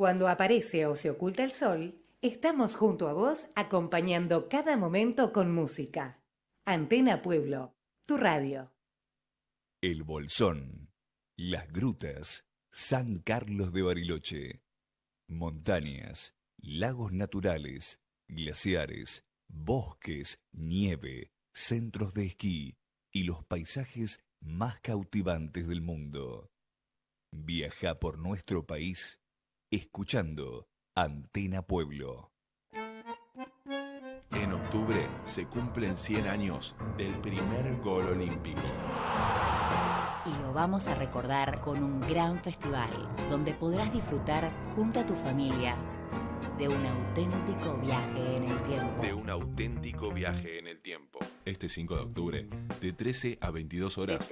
Cuando aparece o se oculta el sol, estamos junto a vos acompañando cada momento con música. Antena Pueblo, tu radio. El Bolsón, Las Grutas, San Carlos de Bariloche. Montañas, lagos naturales, glaciares, bosques, nieve, centros de esquí y los paisajes más cautivantes del mundo. Viaja por nuestro país escuchando Antena Pueblo. En octubre se cumplen 100 años del primer gol olímpico. Y lo vamos a recordar con un gran festival, donde podrás disfrutar junto a tu familia de un auténtico viaje en el tiempo. Este 5 de octubre, de 13 a 22 horas,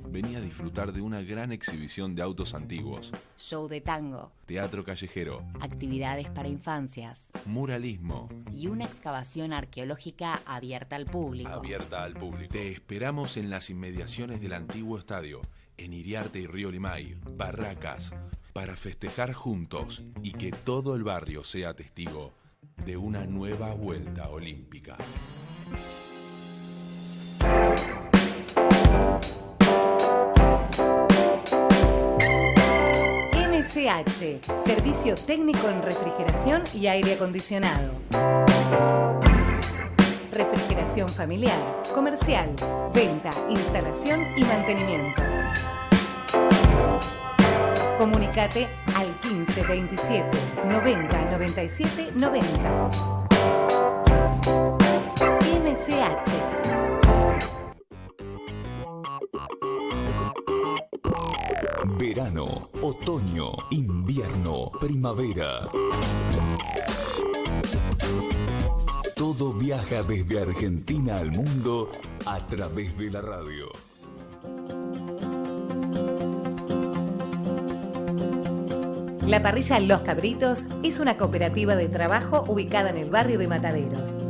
vení a disfrutar de una gran exhibición de autos antiguos, show de tango, teatro callejero, actividades para infancias, muralismo y una excavación arqueológica abierta al público. Te esperamos en las inmediaciones del antiguo estadio, en Iriarte y Río Limay, Barracas, para festejar juntos y que todo el barrio sea testigo de una nueva vuelta olímpica. MCH, servicio técnico en refrigeración y aire acondicionado. Refrigeración familiar, comercial, venta, instalación y mantenimiento. Comunicate al 15 27 90 97 90. MCH. Verano, otoño, invierno, primavera. Todo viaja desde Argentina al mundo a través de la radio. La parrilla Los Cabritos es una cooperativa de trabajo ubicada en el barrio de Mataderos.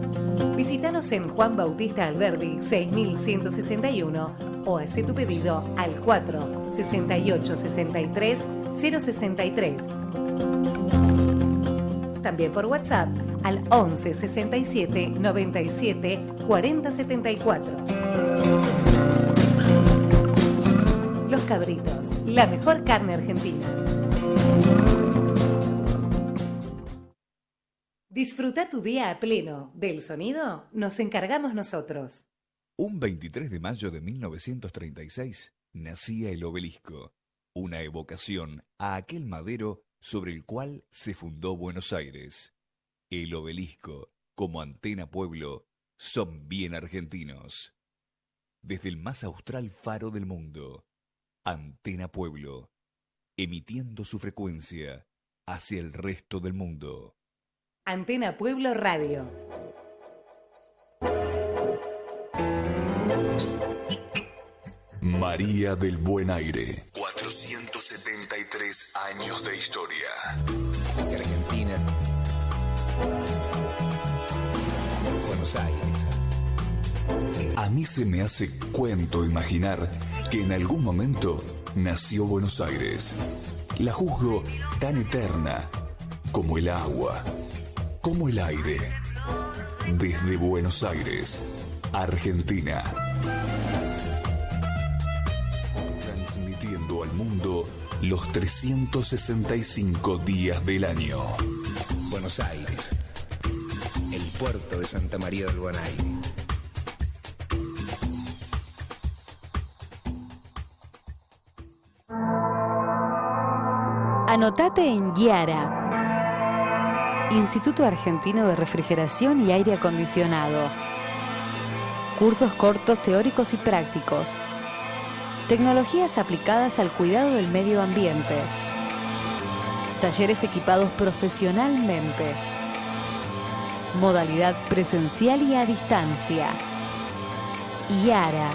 Visítanos en Juan Bautista Alberdi 6161 o haz tu pedido al 4 68 63 063. También por WhatsApp al 11 67 97 40 74. Los Cabritos, la mejor carne argentina. Disfruta tu día a pleno. Del sonido nos encargamos nosotros. Un 23 de mayo de 1936 nacía el Obelisco, una evocación a aquel madero sobre el cual se fundó Buenos Aires. El Obelisco, como Antena Pueblo, son bien argentinos. Desde el más austral faro del mundo, Antena Pueblo, emitiendo su frecuencia hacia el resto del mundo. Antena Pueblo Radio. María del Buen Aire. 473 años de historia. Argentina. Buenos Aires. A mí se me hace cuento imaginar que en algún momento nació Buenos Aires. La juzgo tan eterna como el agua, como el aire. Desde Buenos Aires, Argentina. Transmitiendo al mundo los 365 días del año. Buenos Aires. El puerto de Santa María del Buen Aire. Anotate en Yara, Instituto Argentino de Refrigeración y Aire Acondicionado. Cursos cortos, teóricos y prácticos. Tecnologías aplicadas al cuidado del medio ambiente. Talleres equipados profesionalmente. Modalidad presencial y a distancia. Yara.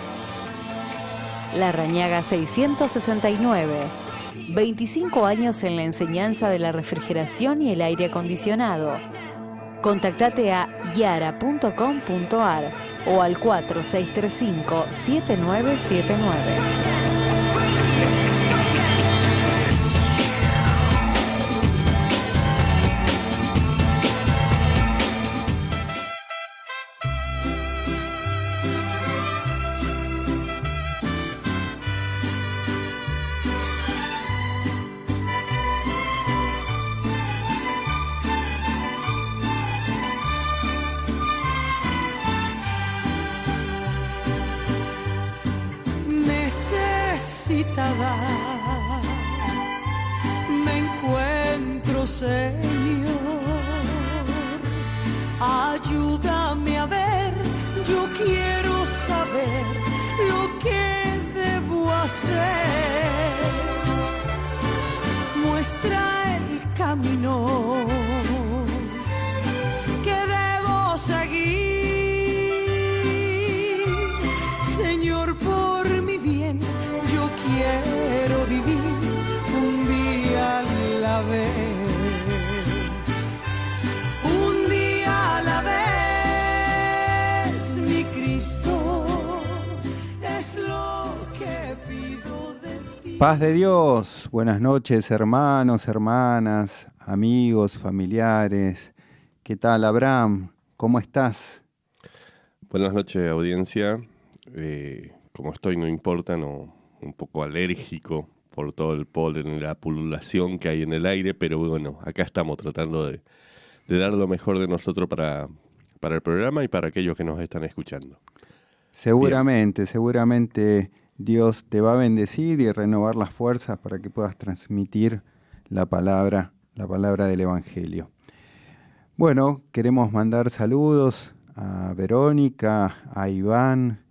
Larrañaga 669. 25 años en la enseñanza de la refrigeración y el aire acondicionado. Contactate a yara.com.ar o al 4635-7979. necesitada me encuentro, Señor. Ayúdame a ver, yo quiero saber lo que debo hacer. Muestra el camino que debo seguir. Señor, por mi bien, yo quiero vivir un día a la vez. Un día a la vez, mi Cristo, es lo que pido de ti. Paz de Dios, buenas noches hermanos, hermanas, amigos, familiares. ¿Qué tal, Abraham? ¿Cómo estás? Buenas noches, audiencia. Como estoy, no importa, un poco alérgico por todo el polen y la pululación que hay en el aire, pero bueno, acá estamos tratando de dar lo mejor de nosotros para el programa y para aquellos que nos están escuchando. Seguramente Dios te va a bendecir y renovar las fuerzas para que puedas transmitir la palabra del Evangelio. Bueno, queremos mandar saludos a Verónica, a Iván,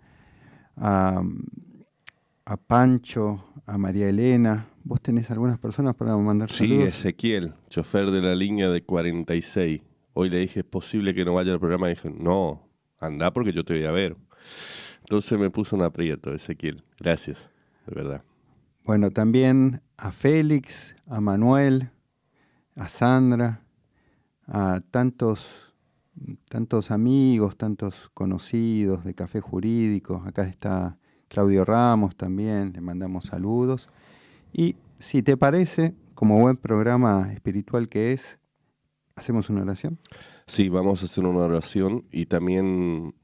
a Pancho, a María Elena. ¿Vos tenés algunas personas para mandar saludos? Sí, Ezequiel, chofer de la línea de 46. Hoy le dije, ¿es posible que no vaya al programa? Y dije, no, anda porque yo te voy a ver. Entonces me puso un aprieto, Ezequiel. Gracias, de verdad. Bueno, también a Félix, a Manuel, a Sandra, a tantos amigos, tantos conocidos de Café Jurídico. Acá está Claudio Ramos también, le mandamos saludos. Y si te parece, como buen programa espiritual que es, ¿hacemos una oración? Sí, vamos a hacer una oración y también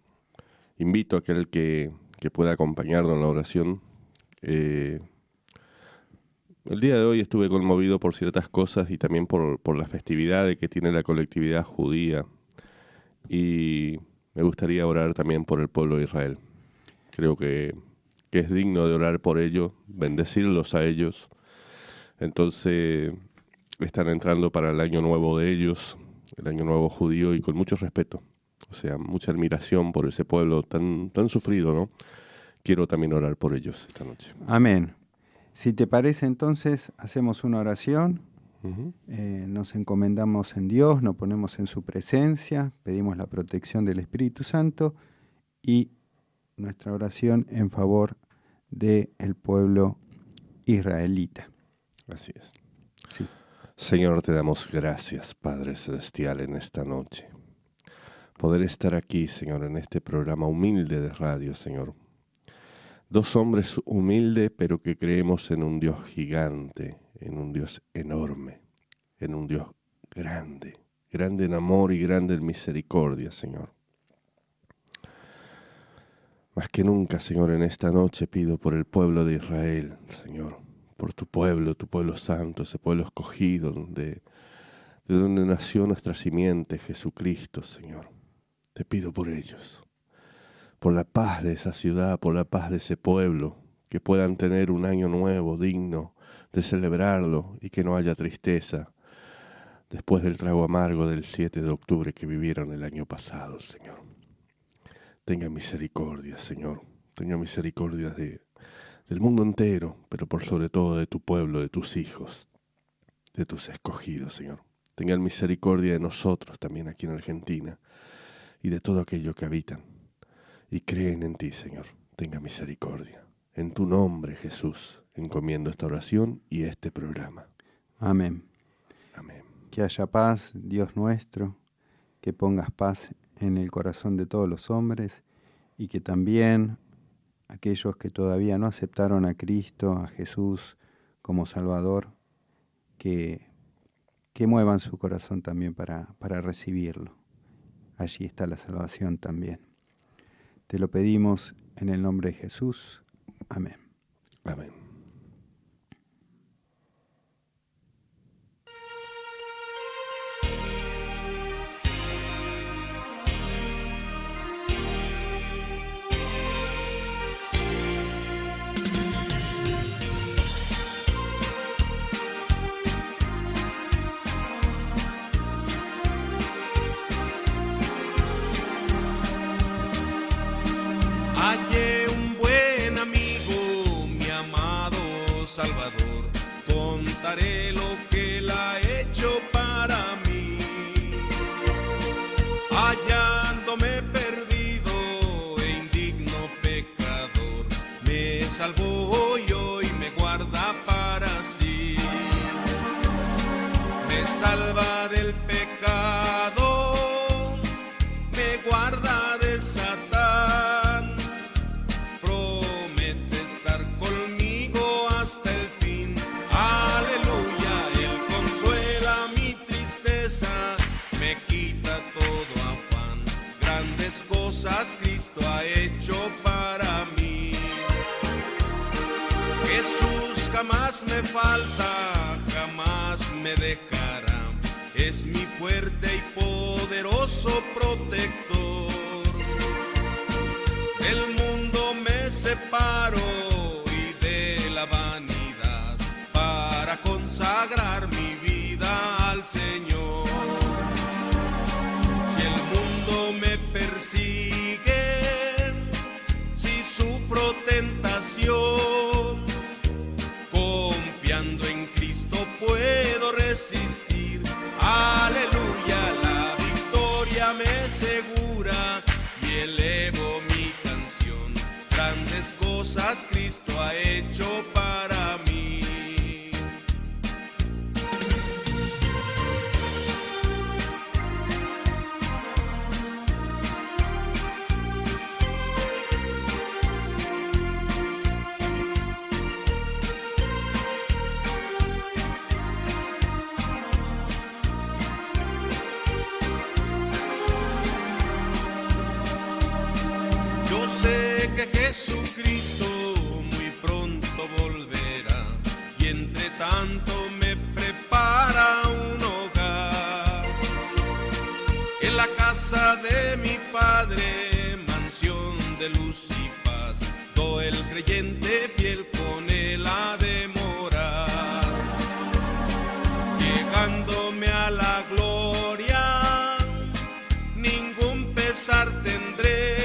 invito a aquel que pueda acompañarnos en la oración. El día de hoy estuve conmovido por ciertas cosas y también por las festividades que tiene la colectividad judía. Y me gustaría orar también por el pueblo de Israel. Creo que es digno de orar por ellos, bendecirlos a ellos. Entonces están entrando para el año nuevo de ellos, el año nuevo judío, y con mucho respeto. O sea, mucha admiración por ese pueblo tan sufrido, ¿no? Quiero también orar por ellos esta noche. Amén. Si te parece, entonces, hacemos una oración. Uh-huh. Nos encomendamos en Dios, nos ponemos en su presencia, pedimos la protección del Espíritu Santo y nuestra oración en favor del pueblo israelita. Así es. Sí. Señor, te damos gracias, Padre Celestial, en esta noche. Poder estar aquí, Señor, en este programa humilde de radio, Señor. Dos hombres humildes, pero que creemos en un Dios gigante, en un Dios enorme, en un Dios grande, grande en amor y grande en misericordia, Señor. Más que nunca, Señor, en esta noche pido por el pueblo de Israel, Señor, por tu pueblo santo, ese pueblo escogido, de donde nació nuestra simiente, Jesucristo, Señor. Te pido por ellos, por la paz de esa ciudad, por la paz de ese pueblo, que puedan tener un año nuevo digno de celebrarlo y que no haya tristeza después del trago amargo del 7 de octubre que vivieron el año pasado, Señor. Tenga misericordia, Señor. Tenga misericordia del mundo entero, pero por sobre todo de tu pueblo, de tus hijos, de tus escogidos, Señor. Tenga misericordia de nosotros también aquí en Argentina y de todo aquello que habitan y creen en ti, Señor. Tenga misericordia. En tu nombre, Jesús, encomiendo esta oración y este programa. Amén. Amén. Que haya paz, Dios nuestro, que pongas paz en el corazón de todos los hombres y que también aquellos que todavía no aceptaron a Cristo, a Jesús como Salvador, que muevan su corazón también para recibirlo. Allí está la salvación también. Te lo pedimos en el nombre de Jesús. Amén. Amén. Hallé un buen amigo, mi amado Salvador, contaré lo que él ha hecho para mí. Hallándome perdido e indigno pecador, me salvó y hoy me guarda para sí. Me salva del pecado, me guarda de Satán, promete estar conmigo hasta el fin. Aleluya, Él consuela mi tristeza, me quita todo afán. Grandes cosas Cristo ha hecho para mí. Jesús jamás me falta, jamás me dejará. Es mi fuerte y poderoso protector. Del mundo me separo y de la vanidad para consagrar mi vida al Señor. Si el mundo me persigue, si sufro tentación, confiando en Cristo puedo resistir. Aleluya, la victoria me segura y elevo mi canción. Grandes cosas Cristo ha hecho para mí. Yo sé que Jesucristo muy pronto volverá y entre tanto me prepara un hogar. En la casa de mi Padre, mansión de luz y paz, todo el creyente fiel con él ha de morar. Llegándome a la gloria, ningún pesar tendré.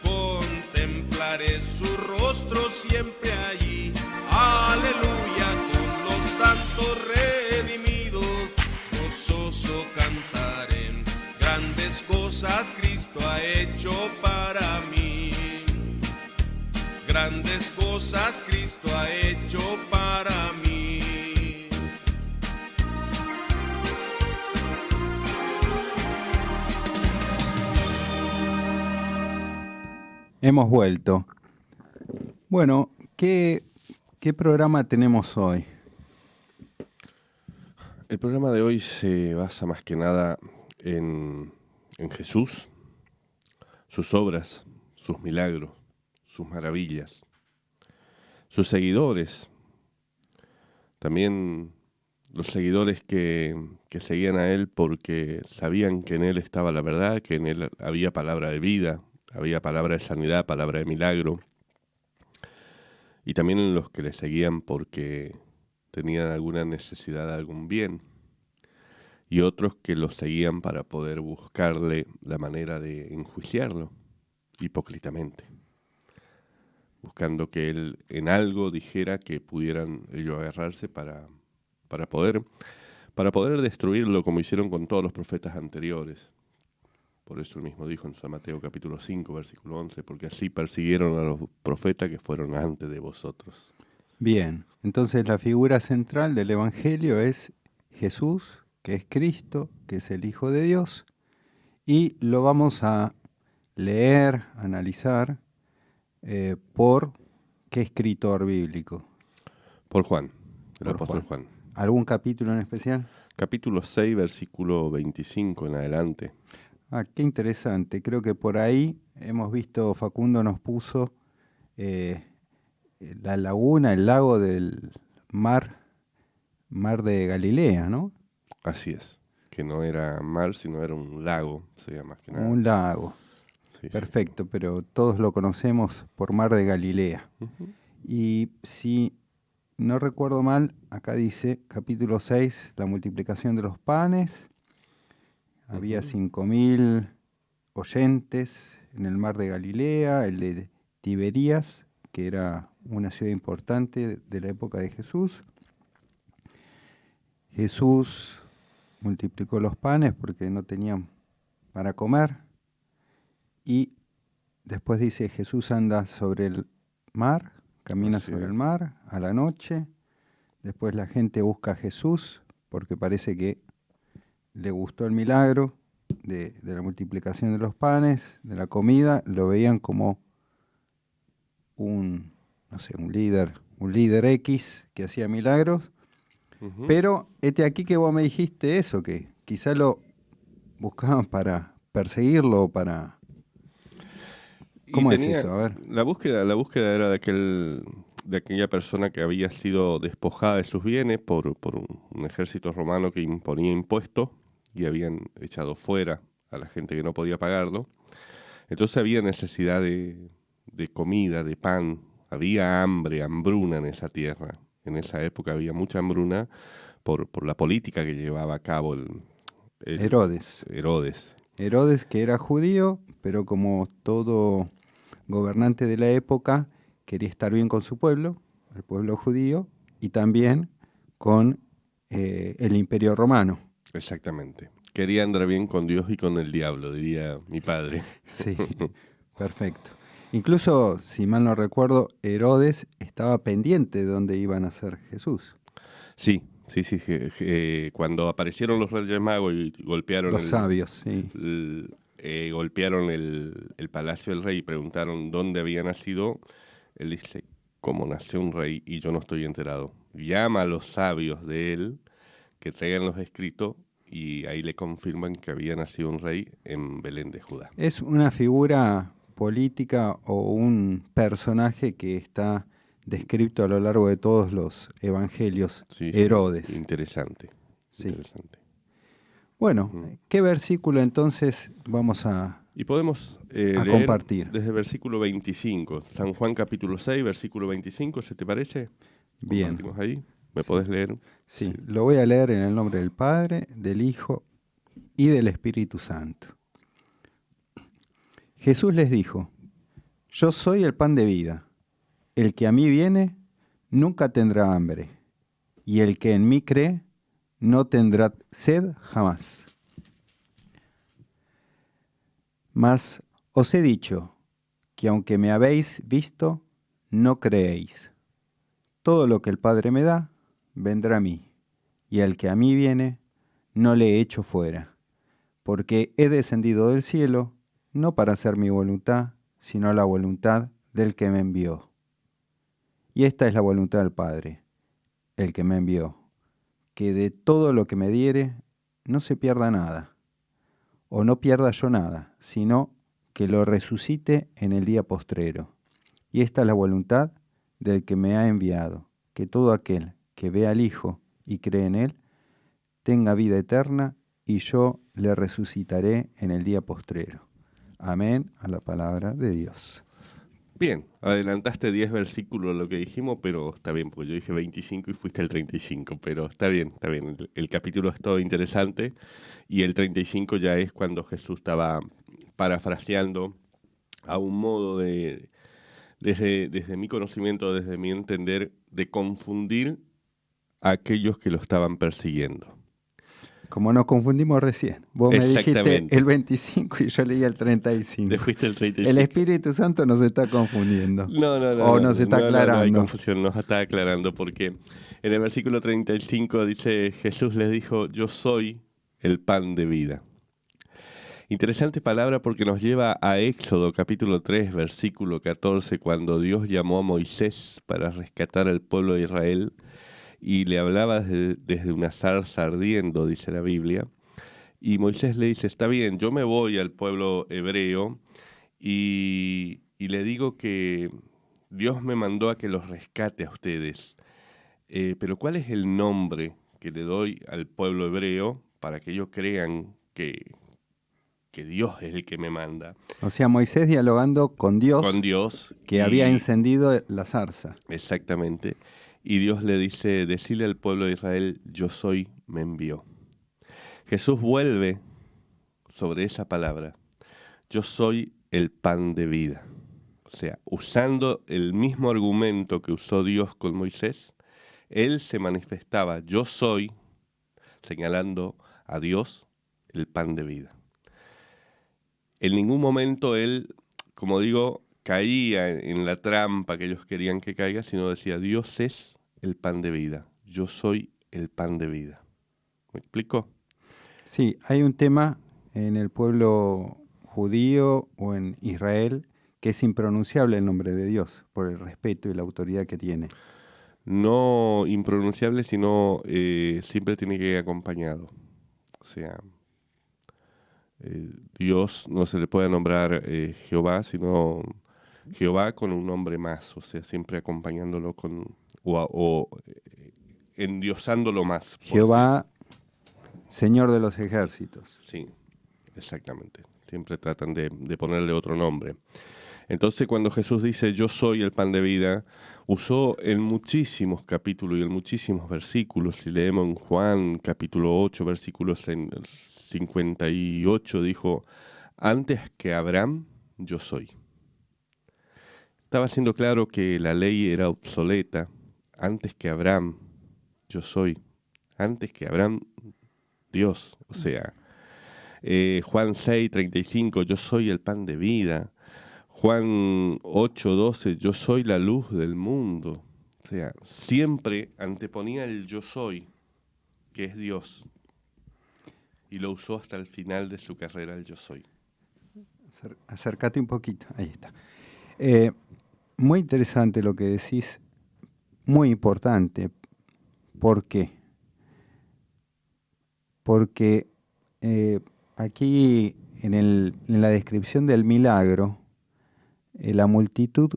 Contemplaré su rostro siempre allí. Aleluya, con los santos redimidos, gozoso cantaré. Grandes cosas Cristo ha hecho para mí. Grandes cosas Cristo ha hecho para mí. Hemos vuelto. Bueno, ¿qué programa tenemos hoy? El programa de hoy se basa más que nada en Jesús, sus obras, sus milagros, sus maravillas, sus seguidores, también los seguidores que seguían a Él porque sabían que en Él estaba la verdad, que en Él había palabra de vida, había palabra de sanidad, palabra de milagro, y también en los que le seguían porque tenían alguna necesidad de algún bien, y otros que lo seguían para poder buscarle la manera de enjuiciarlo hipócritamente, buscando que él en algo dijera que pudieran ellos agarrarse para poder destruirlo, como hicieron con todos los profetas anteriores. Por eso él mismo dijo en San Mateo capítulo 5, versículo 11, porque así persiguieron a los profetas que fueron antes de vosotros. Bien, entonces la figura central del Evangelio es Jesús, que es Cristo, que es el Hijo de Dios, y lo vamos a leer, analizar, por qué escritor bíblico. Por Juan, el apóstol Juan. ¿Algún capítulo en especial? Capítulo 6, versículo 25 en adelante. Ah, qué interesante. Creo que por ahí hemos visto, Facundo nos puso la laguna, el lago del mar de Galilea, ¿no? Así es, que no era mar, sino era un lago, sería más que nada. Un lago. Sí, perfecto, sí. Pero todos lo conocemos por mar de Galilea. Uh-huh. Y si no recuerdo mal, acá dice, capítulo 6, la multiplicación de los panes. Había 5.000 oyentes, en el mar de Galilea, el de Tiberías, que era una ciudad importante de la época de Jesús. Jesús multiplicó los panes porque no tenían para comer. Y después dice, Jesús anda sobre el mar, camina sobre el mar a la noche. Después la gente busca a Jesús porque parece que le gustó el milagro de la multiplicación de los panes, de la comida. Lo veían como un líder X que hacía milagros. Pero aquí que vos me dijiste eso, que quizá lo buscaban para perseguirlo, para... ¿Cómo es eso? A ver. La búsqueda era de aquella persona que había sido despojada de sus bienes por un ejército romano que imponía impuestos y habían echado fuera a la gente que no podía pagarlo. Entonces había necesidad de comida, de pan, había hambruna en esa tierra. En esa época había mucha hambruna por la política que llevaba a cabo Herodes. Herodes, que era judío, pero como todo gobernante de la época, quería estar bien con su pueblo, el pueblo judío, y también con el imperio romano. Exactamente. Quería andar bien con Dios y con el diablo, diría mi padre. Sí, perfecto. Incluso, si mal no recuerdo, Herodes estaba pendiente de dónde iba a nacer Jesús. Sí. Cuando aparecieron los Reyes Magos y golpearon los sabios, sí. Golpearon el palacio del rey y preguntaron dónde había nacido, él dice, ¿cómo nació un rey y yo no estoy enterado? Llama a los sabios de él que traigan los escritos y ahí le confirman que había nacido un rey en Belén de Judá. Es una figura política o un personaje que está descrito a lo largo de todos los evangelios, Herodes. Sí, interesante. Bueno, ¿qué versículo entonces vamos a Y podemos leer compartir? Desde el versículo 25, San Juan capítulo 6, versículo 25, ¿se te parece? Bien. Compartimos ahí. ¿Me podés leer? Sí, lo voy a leer en el nombre del Padre, del Hijo y del Espíritu Santo. Jesús les dijo, yo soy el pan de vida. El que a mí viene nunca tendrá hambre, y el que en mí cree no tendrá sed jamás. Mas os he dicho que aunque me habéis visto, no creéis. Todo lo que el Padre me da, vendrá a mí, y al que a mí viene, no le echo fuera, porque he descendido del cielo, no para hacer mi voluntad, sino la voluntad del que me envió. Y esta es la voluntad del Padre, el que me envió, que de todo lo que me diere no se pierda nada, o no pierda yo nada, sino que lo resucite en el día postrero. Y esta es la voluntad del que me ha enviado, que todo aquel que vea al Hijo y cree en Él, tenga vida eterna, y yo le resucitaré en el día postrero. Amén a la palabra de Dios. Bien, adelantaste 10 versículos lo que dijimos, pero está bien, porque yo dije 25 y fuiste el 35, pero está bien. El capítulo es todo interesante y el 35 ya es cuando Jesús estaba parafraseando a un modo desde mi conocimiento, desde mi entender, de confundir a aquellos que lo estaban persiguiendo. Como nos confundimos recién. Vos me dijiste el 25 y yo leí el 35. Te fuiste el 35. El Espíritu Santo nos está confundiendo. No. O nos está aclarando. No hay confusión, nos está aclarando porque en el versículo 35 dice, Jesús les dijo, yo soy el pan de vida. Interesante palabra porque nos lleva a Éxodo capítulo 3, versículo 14, cuando Dios llamó a Moisés para rescatar al pueblo de Israel y le hablaba desde una zarza ardiendo, dice la Biblia. Y Moisés le dice, está bien, yo me voy al pueblo hebreo y le digo que Dios me mandó a que los rescate a ustedes. Pero ¿cuál es el nombre que le doy al pueblo hebreo para que ellos crean que Dios es el que me manda? O sea, Moisés dialogando con Dios que había encendido la zarza. Exactamente. Y Dios le dice, decile al pueblo de Israel, yo soy, me envió. Jesús vuelve sobre esa palabra. Yo soy el pan de vida. O sea, usando el mismo argumento que usó Dios con Moisés, él se manifestaba, yo soy, señalando a Dios, el pan de vida. En ningún momento él, como digo, caía en la trampa que ellos querían que caiga, sino decía, Dios es el pan de vida, yo soy el pan de vida. ¿Me explico? Sí, hay un tema en el pueblo judío o en Israel que es impronunciable el nombre de Dios por el respeto y la autoridad que tiene. No impronunciable, sino siempre tiene que ir acompañado. O sea, Dios no se le puede nombrar Jehová, sino Jehová con un nombre más, o sea, siempre acompañándolo con o endiosándolo más. Jehová, Señor de los ejércitos. Sí, exactamente. Siempre tratan de ponerle otro nombre. Entonces, cuando Jesús dice, yo soy el pan de vida, usó en muchísimos capítulos y en muchísimos versículos. Si leemos en Juan, capítulo 8, versículos 58, dijo, antes que Abraham, yo soy. Estaba haciendo claro que la ley era obsoleta. Antes que Abraham, yo soy. Antes que Abraham, Dios. O sea, Juan 6, 35, yo soy el pan de vida. Juan 8, 12, yo soy la luz del mundo. O sea, siempre anteponía el yo soy, que es Dios. Y lo usó hasta el final de su carrera el yo soy. Acércate un poquito, ahí está. Muy interesante lo que decís, muy importante. ¿Por qué? Porque aquí en la descripción del milagro, la multitud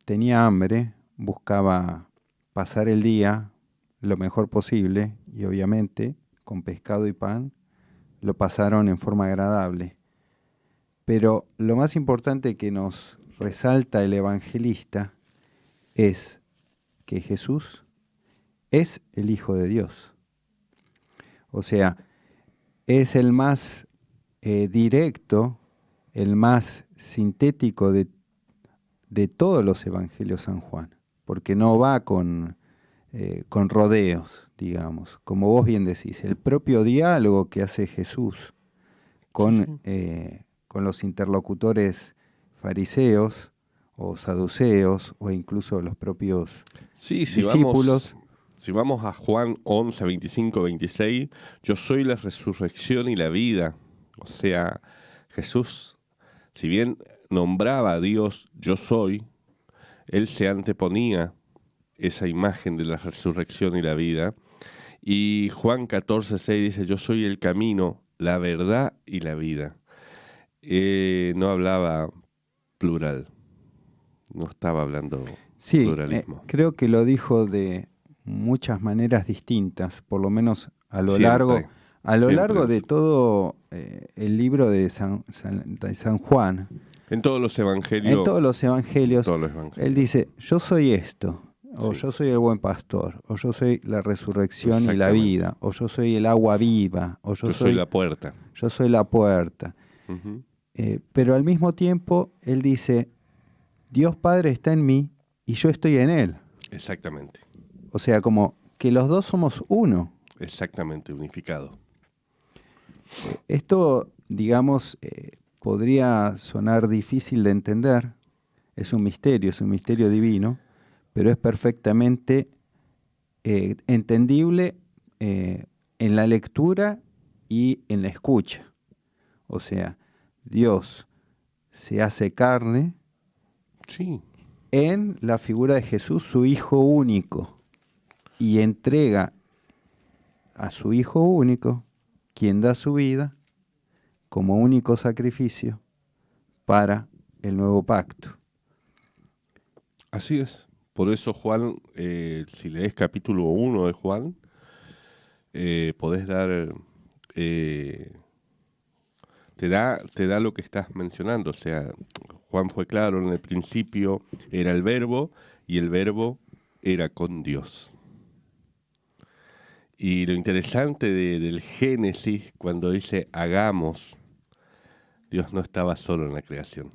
tenía hambre, buscaba pasar el día lo mejor posible y obviamente con pescado y pan lo pasaron en forma agradable. Pero lo más importante que nos resalta el evangelista es que Jesús es el Hijo de Dios. O sea, es el más directo, el más sintético de todos los evangelios San Juan, porque no va con rodeos, digamos, como vos bien decís, el propio diálogo que hace Jesús con los interlocutores fariseos o saduceos o incluso los propios discípulos. Si vamos a Juan 11, 25, 26, yo soy la resurrección y la vida. O sea, Jesús, si bien nombraba a Dios, yo soy, él se anteponía esa imagen de la resurrección y la vida. Y Juan 14, 6 dice, yo soy el camino, la verdad y la vida. No hablaba plural, no estaba hablando pluralismo. Creo que lo dijo de muchas maneras distintas, por lo menos a lo Siempre. largo de todo el libro de San Juan. En todos los evangelios. Él dice, yo soy esto, o yo soy el buen pastor, o yo soy la resurrección y la vida, o yo soy el agua viva, o yo soy la puerta. Yo soy la puerta. Uh-huh. Pero al mismo tiempo, él dice, Dios Padre está en mí y yo estoy en él. Exactamente. O sea, como que los dos somos uno. Exactamente, unificado. Esto, digamos, podría sonar difícil de entender. Es un misterio divino, pero es perfectamente entendible en la lectura y en la escucha. O sea, Dios se hace carne en la figura de Jesús, su Hijo único, y entrega a su Hijo único, quien da su vida como único sacrificio para el nuevo pacto. Así es. Por eso Juan, si lees capítulo 1 de Juan, podés dar... te da lo que estás mencionando. O sea, Juan fue claro, en el principio era el verbo y el verbo era con Dios. Y lo interesante del Génesis, cuando dice hagamos, Dios no estaba solo en la creación.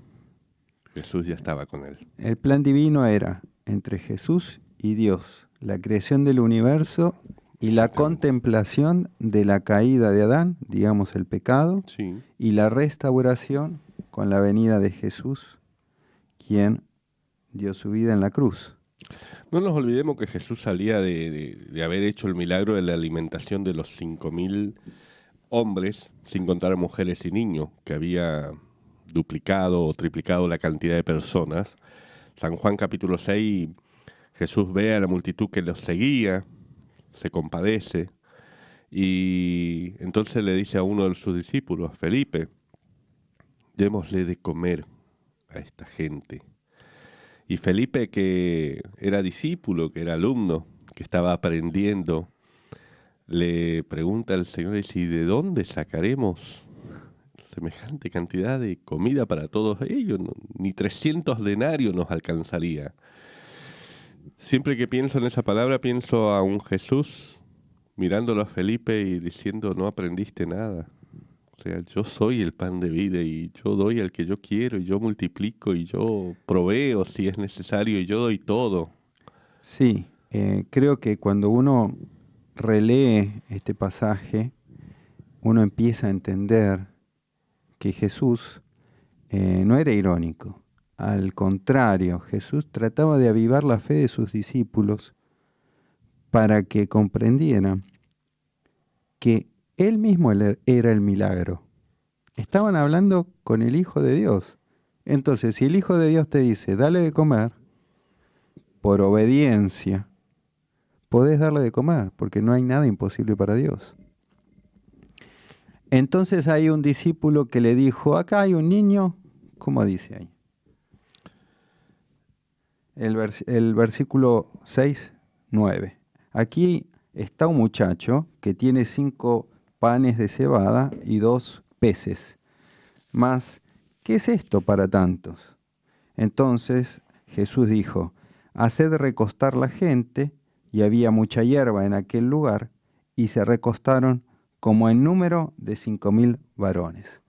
Jesús ya estaba con él. El plan divino era entre Jesús y Dios, la creación del universo y la contemplación de la caída de Adán, digamos el pecado, Sí. y la restauración con la venida de Jesús, quien dio su vida en la cruz. No nos olvidemos que Jesús salía de haber hecho el milagro de la alimentación de los 5.000 hombres, sin contar mujeres y niños, que había duplicado o triplicado la cantidad de personas. San Juan capítulo 6, Jesús ve a la multitud que los seguía, se compadece, y entonces le dice a uno de sus discípulos, Felipe, démosle de comer a esta gente. Y Felipe, que era discípulo, que era alumno, que estaba aprendiendo, le pregunta al Señor, ¿y de dónde sacaremos semejante cantidad de comida para todos ellos? No, ni 300 denarios nos alcanzaría. Siempre que pienso en esa palabra, pienso a un Jesús mirándolo a Felipe y diciendo, no aprendiste nada. O sea, yo soy el pan de vida y yo doy al que yo quiero y yo multiplico y yo proveo si es necesario y yo doy todo. Sí, creo que cuando uno relee este pasaje, uno empieza a entender que Jesús no era irónico. Al contrario, Jesús trataba de avivar la fe de sus discípulos para que comprendieran que Él mismo era el milagro. Estaban hablando con el Hijo de Dios. Entonces, si el Hijo de Dios te dice, dale de comer, por obediencia, podés darle de comer, porque no hay nada imposible para Dios. Entonces hay un discípulo que le dijo, acá hay un niño, ¿cómo dice ahí? El versículo 6, 9. Aquí está un muchacho que tiene 5 panes de cebada y 2 peces. Mas, ¿qué es esto para tantos? Entonces Jesús dijo, haced recostar la gente, y había mucha hierba en aquel lugar, y se recostaron como en número de 5.000 varones.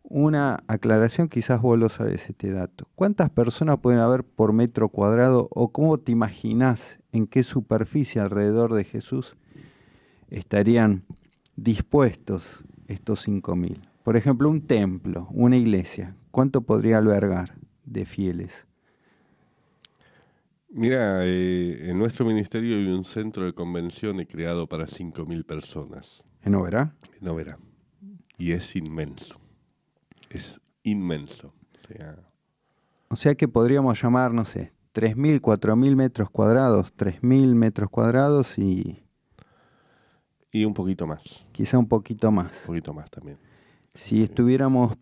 Una aclaración, quizás vos lo sabés este dato. ¿Cuántas personas pueden haber por metro cuadrado o cómo te imaginás en qué superficie alrededor de Jesús estarían dispuestos estos 5.000? Por ejemplo, un templo, una iglesia, ¿cuánto podría albergar de fieles? Mira, en nuestro ministerio hay un centro de convenciones creado para 5.000 personas. ¿En Oberá? En Oberá. Y es inmenso. Es inmenso. O sea que podríamos llamar, no sé, 3.000, 4.000 metros cuadrados, 3.000 metros cuadrados y un poquito más. Quizá un poquito más. Un poquito más también. Si estuviéramos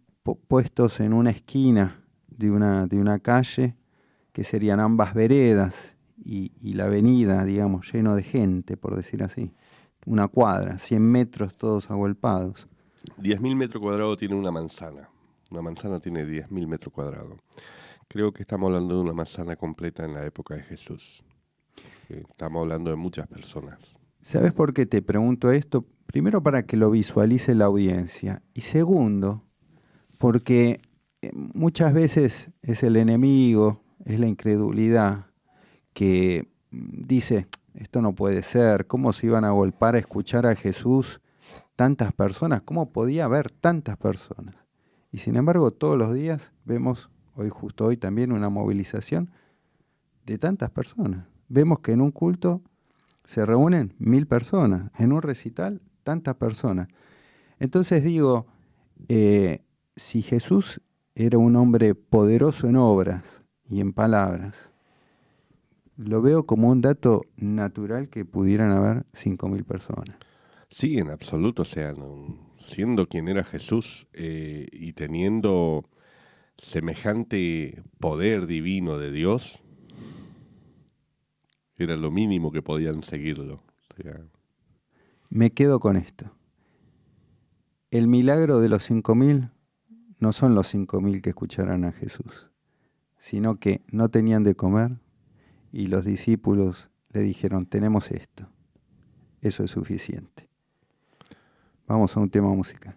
puestos en una esquina de una calle, que serían ambas veredas y la avenida, digamos, lleno de gente, por decir así. Una cuadra, 100 metros todos agolpados. 10.000 metros cuadrados tiene una manzana. Una manzana tiene 10.000 metros cuadrados. Creo que estamos hablando de una manzana completa en la época de Jesús. Estamos hablando de muchas personas. ¿Sabes por qué te pregunto esto? Primero, para que lo visualice la audiencia. Y segundo, porque muchas veces es el enemigo, es la incredulidad, que dice, esto no puede ser, ¿cómo se iban a golpar a escuchar a Jesús tantas personas? ¿Cómo podía haber tantas personas? Y sin embargo, todos los días vemos, justo hoy también, una movilización de tantas personas. Vemos que en un culto se reúnen 1.000 personas, en un recital, tantas personas. Entonces digo, si Jesús era un hombre poderoso en obras y en palabras, lo veo como un dato natural que pudieran haber 5.000 personas. Sí, en absoluto, o sea, siendo quien era Jesús y teniendo semejante poder divino de Dios, era lo mínimo que podían seguirlo. O sea, me quedo con esto. El milagro de los 5.000 no son los 5.000 que escucharan a Jesús, sino que no tenían de comer y los discípulos le dijeron, tenemos esto. Eso es suficiente. Vamos a un tema musical.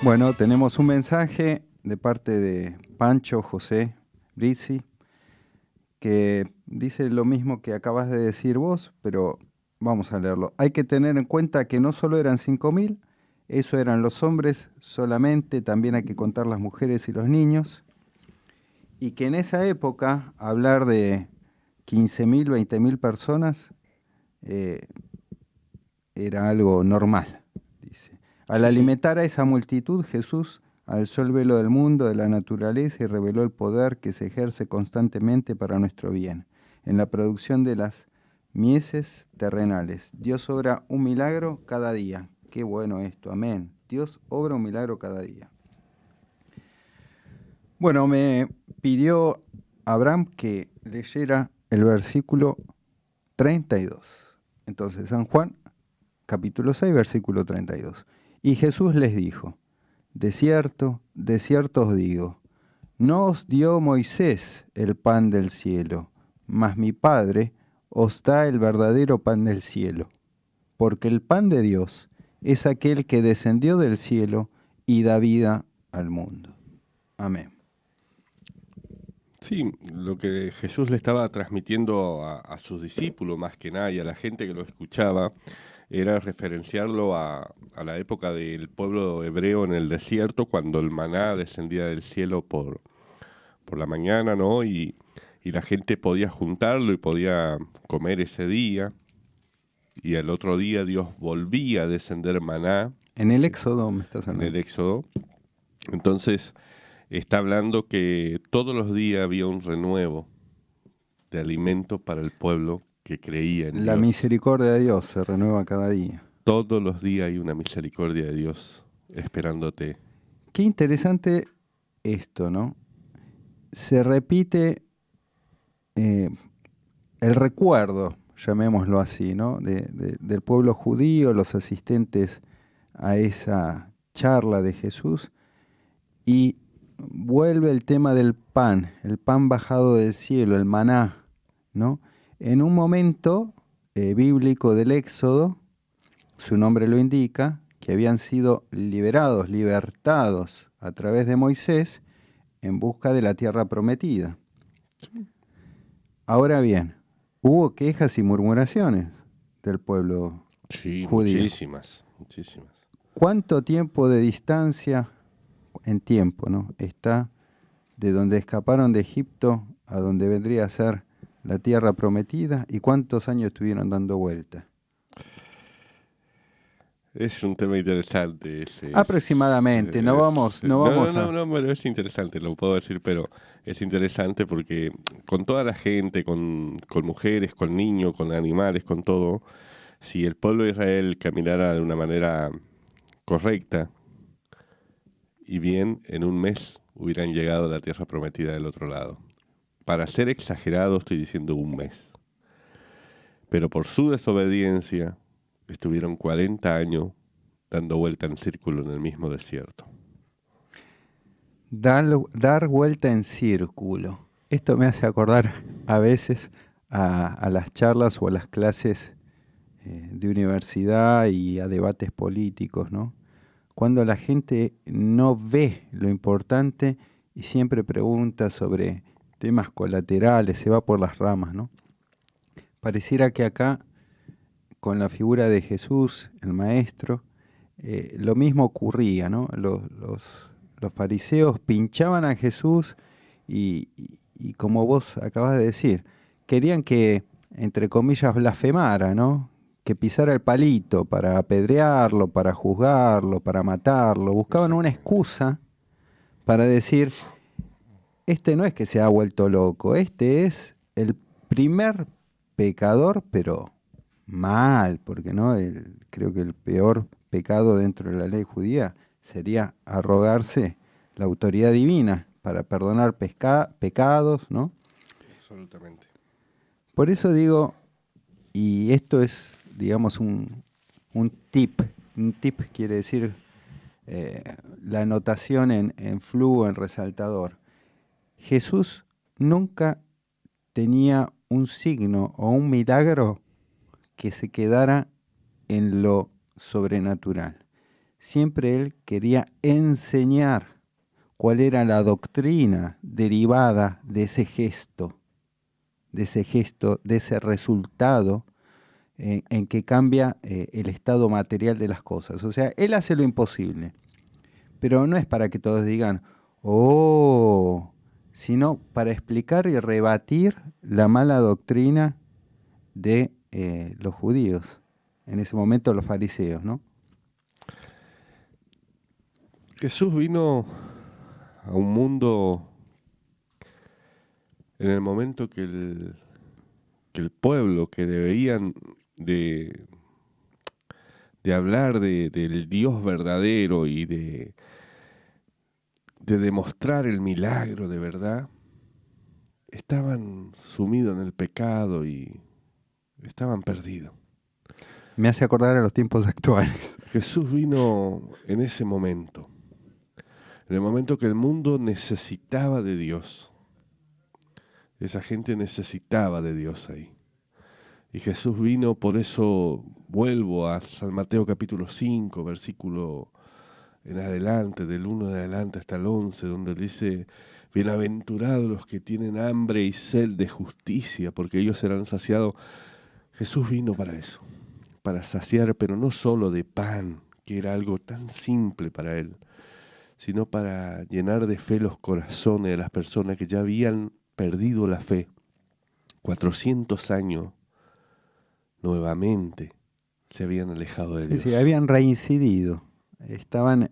Bueno, tenemos un mensaje de parte de Pancho José Brizzi, que dice lo mismo que acabas de decir vos, pero vamos a leerlo. Hay que tener en cuenta que no solo eran 5.000, eso eran los hombres solamente, también hay que contar las mujeres y los niños, y que en esa época hablar de 15.000, 20.000 personas era algo normal, dice. Al alimentar a esa multitud, Jesús alzó el velo del mundo, de la naturaleza, y reveló el poder que se ejerce constantemente para nuestro bien, en la producción de las mieses terrenales. Dios obra un milagro cada día. Qué bueno esto, amén. Dios obra un milagro cada día. Bueno, me pidió Abraham que leyera el versículo 32. Entonces, San Juan, capítulo 6, versículo 32. Y Jesús les dijo: de cierto os digo, no os dio Moisés el pan del cielo, mas mi Padre os da el verdadero pan del cielo. Porque el pan de Dios es aquel que descendió del cielo y da vida al mundo. Amén. Sí, lo que Jesús le estaba transmitiendo a sus discípulos, más que nada, y a la gente que lo escuchaba, era referenciarlo a la época del pueblo hebreo en el desierto, cuando el maná descendía del cielo por la mañana, ¿no? Y la gente podía juntarlo y podía comer ese día, y el otro día Dios volvía a descender maná. En el Éxodo me estás hablando. En el Éxodo. Entonces, está hablando que todos los días había un renuevo de alimento para el pueblo que creía en Dios. La misericordia de Dios se renueva cada día. Todos los días hay una misericordia de Dios esperándote. Qué interesante esto, ¿no? Se repite el recuerdo, llamémoslo así, ¿no? Del pueblo judío, los asistentes a esa charla de Jesús, y vuelve el tema del pan, el pan bajado del cielo, el maná, ¿no? En un momento bíblico del Éxodo, su nombre lo indica, que habían sido libertados a través de Moisés en busca de la tierra prometida. Ahora bien, hubo quejas y murmuraciones del pueblo judío. Muchísimas. ¿Cuánto tiempo de distancia, en tiempo, ¿no?, está de donde escaparon de Egipto a donde vendría a ser la tierra prometida, y cuántos años estuvieron dando vuelta? Es un tema interesante ese. Aproximadamente, no vamos pero es interesante, lo puedo decir, pero es interesante porque con toda la gente, con mujeres, con niños, con animales, con todo, si el pueblo de Israel caminara de una manera correcta y bien, en un mes hubieran llegado a la tierra prometida del otro lado. Para ser exagerado estoy diciendo un mes. Pero por su desobediencia estuvieron 40 años dando vuelta en círculo en el mismo desierto. Dar vuelta en círculo. Esto me hace acordar a veces a las charlas o a las clases de universidad y a debates políticos, ¿no? Cuando la gente no ve lo importante y siempre pregunta sobre temas colaterales, se va por las ramas, ¿no? Pareciera que acá, con la figura de Jesús, el Maestro, lo mismo ocurría, ¿no? Los fariseos pinchaban a Jesús y como vos acabas de decir, querían que, entre comillas, blasfemara, ¿no? Que pisara el palito para apedrearlo, para juzgarlo, para matarlo. Buscaban una excusa para decir: este no es que se ha vuelto loco, este es el primer pecador, pero mal, porque no, creo que el peor pecado dentro de la ley judía sería arrogarse la autoridad divina para perdonar pecados, ¿no? Absolutamente. Por eso digo, y esto es, digamos, un tip. Un tip quiere decir la anotación en flujo, en resaltador. Jesús nunca tenía un signo o un milagro que se quedara en lo sobrenatural. siempre él quería enseñar cuál era la doctrina derivada de ese gesto, de ese resultado en que cambia el estado material de las cosas. O sea, él hace lo imposible, pero no es para que todos digan, oh, sino para explicar y rebatir la mala doctrina de los judíos, en ese momento los fariseos, ¿no? Jesús vino a un mundo en el momento que el pueblo, que deberían de hablar del Dios verdadero y de demostrar el milagro de verdad, estaban sumidos en el pecado y estaban perdidos. Me hace acordar a los tiempos actuales. Jesús vino en ese momento, en el momento que el mundo necesitaba de Dios. Esa gente necesitaba de Dios ahí. Y Jesús vino, por eso vuelvo a San Mateo capítulo 5, versículo en adelante, del 1 en adelante hasta el 11, donde dice: bienaventurados los que tienen hambre y sed de justicia, porque ellos serán saciados. Jesús vino para eso, para saciar, pero no solo de pan, que era algo tan simple para él, sino para llenar de fe los corazones de las personas que ya habían perdido la fe. 400 años nuevamente se habían alejado de Dios. Sí, habían reincidido, estaban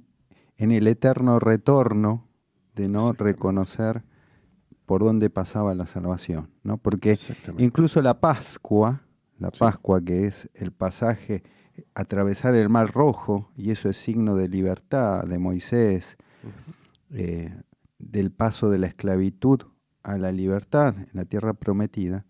en el eterno retorno de no reconocer por dónde pasaba la salvación, ¿no? Porque incluso la Pascua, que es el pasaje, atravesar el Mar Rojo, y eso es signo de libertad de Moisés, del paso de la esclavitud a la libertad en la tierra prometida,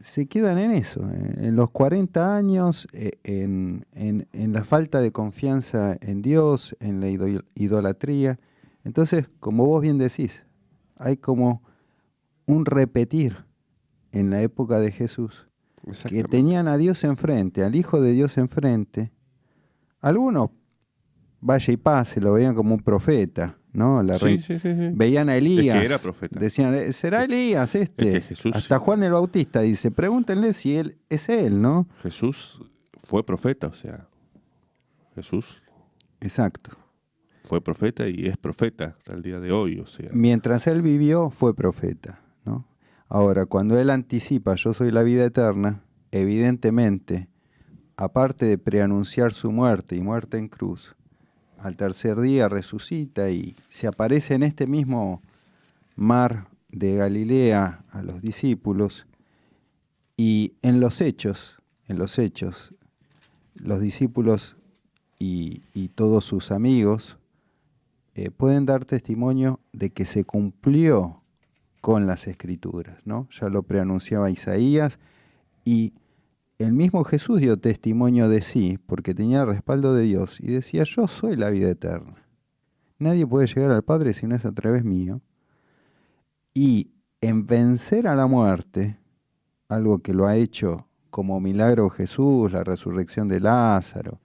se quedan en eso, en los 40 años, en la falta de confianza en Dios, en la idolatría. Entonces, como vos bien decís, hay como un repetir en la época de Jesús, que tenían a Dios enfrente, al Hijo de Dios enfrente. Algunos, vaya y pase, lo veían como un profeta, ¿no? Veían a Elías, es que era profeta. Decían, ¿será Elías este? Es que Jesús, hasta Juan el Bautista dice, pregúntenle si él es él, ¿no? Jesús fue profeta, o sea, Jesús. Exacto. Fue profeta y es profeta hasta el día de hoy, o sea. Mientras él vivió, fue profeta, ¿no? Ahora, cuando él anticipa, yo soy la vida eterna, evidentemente, aparte de preanunciar su muerte y muerte en cruz, al tercer día resucita y se aparece en este mismo mar de Galilea a los discípulos, y en los hechos, los discípulos y todos sus amigos pueden dar testimonio de que se cumplió con las Escrituras, ¿no? Ya lo preanunciaba Isaías, y el mismo Jesús dio testimonio de sí, porque tenía el respaldo de Dios, y decía, yo soy la vida eterna. Nadie puede llegar al Padre si no es a través mío. Y en vencer a la muerte, algo que lo ha hecho como milagro Jesús, la resurrección de Lázaro,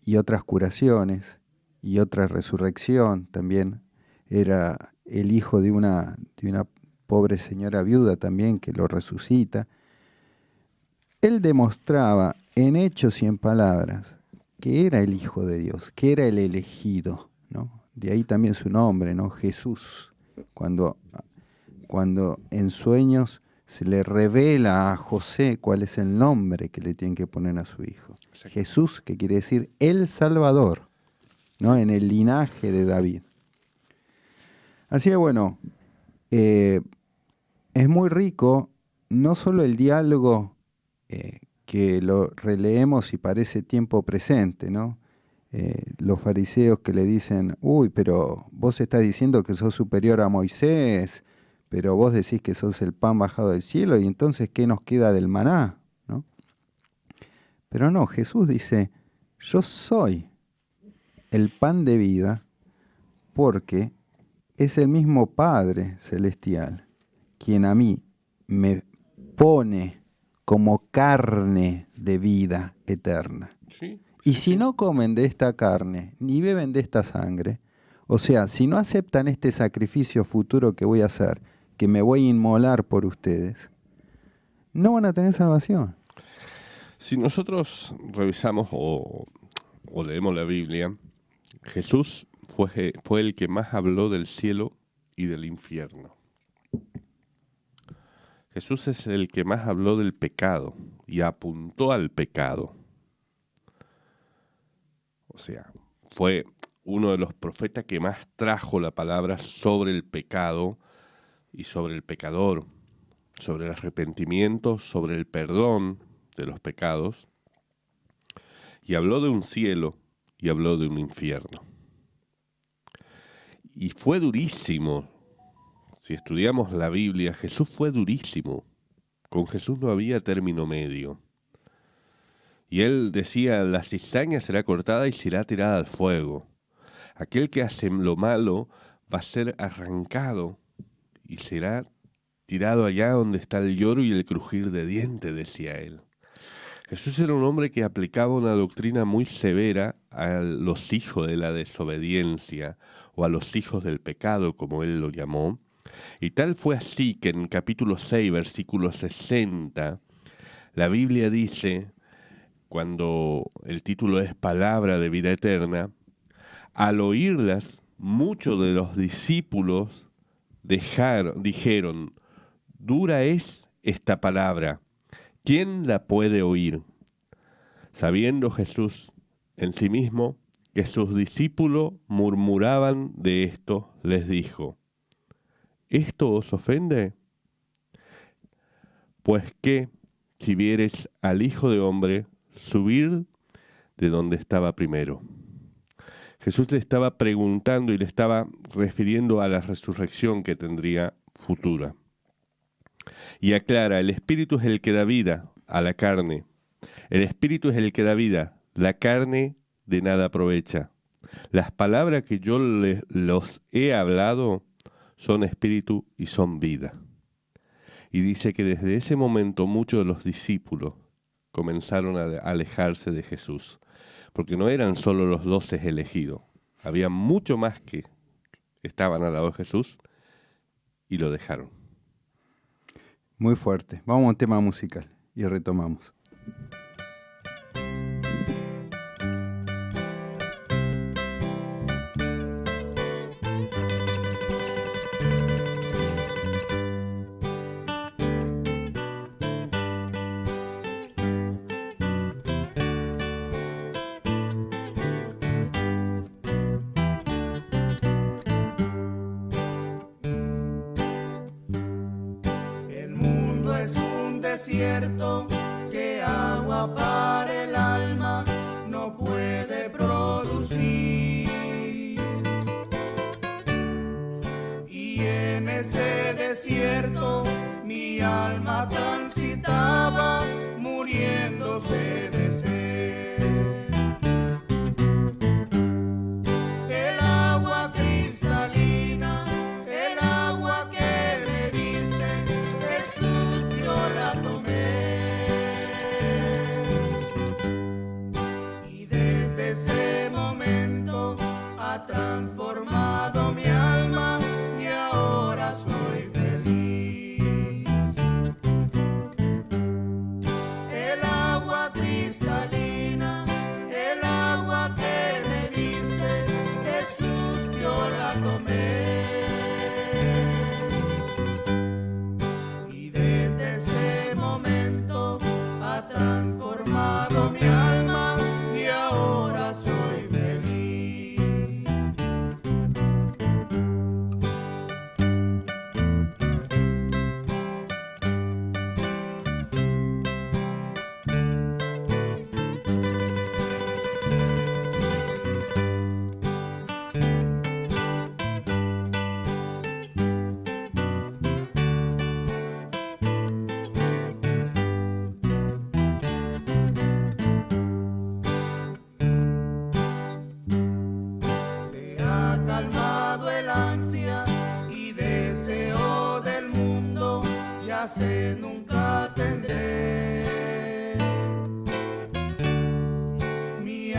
y otras curaciones, y otra resurrección también, era el hijo de una pobre señora viuda también que lo resucita. Él demostraba en hechos y en palabras que era el Hijo de Dios, que era el elegido, ¿no? De ahí también su nombre, ¿no? Jesús. Cuando en sueños se le revela a José cuál es el nombre que le tienen que poner a su hijo. Jesús, que quiere decir el Salvador, ¿no? En el linaje de David. Así que bueno, es muy rico no solo el diálogo que lo releemos y parece tiempo presente, ¿no? Los fariseos que le dicen, uy, pero vos estás diciendo que sos superior a Moisés, pero vos decís que sos el pan bajado del cielo, y entonces, ¿qué nos queda del maná? ¿No? Pero no, Jesús dice, yo soy el pan de vida, porque es el mismo Padre Celestial quien a mí me pone como carne de vida eterna. ¿Sí? Y si no comen de esta carne, ni beben de esta sangre, o sea, si no aceptan este sacrificio futuro que voy a hacer, que me voy a inmolar por ustedes, no van a tener salvación. Si nosotros revisamos o leemos la Biblia, Jesús fue el que más habló del cielo y del infierno. Jesús es el que más habló del pecado y apuntó al pecado. O sea, fue uno de los profetas que más trajo la palabra sobre el pecado y sobre el pecador, sobre el arrepentimiento, sobre el perdón de los pecados. Y habló de un cielo y habló de un infierno. Y fue durísimo. Si estudiamos la Biblia, Jesús fue durísimo. Con Jesús no había término medio. Y él decía, la cizaña será cortada y será tirada al fuego. Aquel que hace lo malo va a ser arrancado y será tirado allá donde está el lloro y el crujir de dientes, decía él. Jesús era un hombre que aplicaba una doctrina muy severa a los hijos de la desobediencia o a los hijos del pecado, como él lo llamó. Y tal fue así que en capítulo 6, versículo 60, la Biblia dice, cuando el título es Palabra de Vida Eterna, al oírlas, muchos de los discípulos dijeron, dura es esta palabra, ¿quién la puede oír? Sabiendo Jesús en sí mismo que sus discípulos murmuraban de esto, les dijo, ¿esto os ofende? Pues que, si viereis al Hijo de Hombre subir de donde estaba primero. Jesús le estaba preguntando y le estaba refiriendo a la resurrección que tendría futura. Y aclara, el Espíritu es el que da vida a la carne. El Espíritu es el que da vida, la carne de nada aprovecha. Las palabras que yo los he hablado son espíritu y son vida. Y dice que desde ese momento muchos de los discípulos comenzaron a alejarse de Jesús, porque no eran solo los 12 elegidos, había mucho más que estaban al lado de Jesús y lo dejaron. Muy fuerte. Vamos a un tema musical y retomamos. Desierto que agua para el alma no puede producir, y en ese desierto mi alma transitaba muriéndose de sed. El agua cristalina, el agua que me diste, Jesús, yo la tomé. Y desde ese momento ha transformado mi alma y ahora soy feliz. El agua cristalina, el agua que me diste, Jesús, yo la tomé. Y desde ese momento ha transformado mi alma y ahora soy feliz. Se ha calmado el ansia y deseo del mundo, ya sé nunca tendré. Mi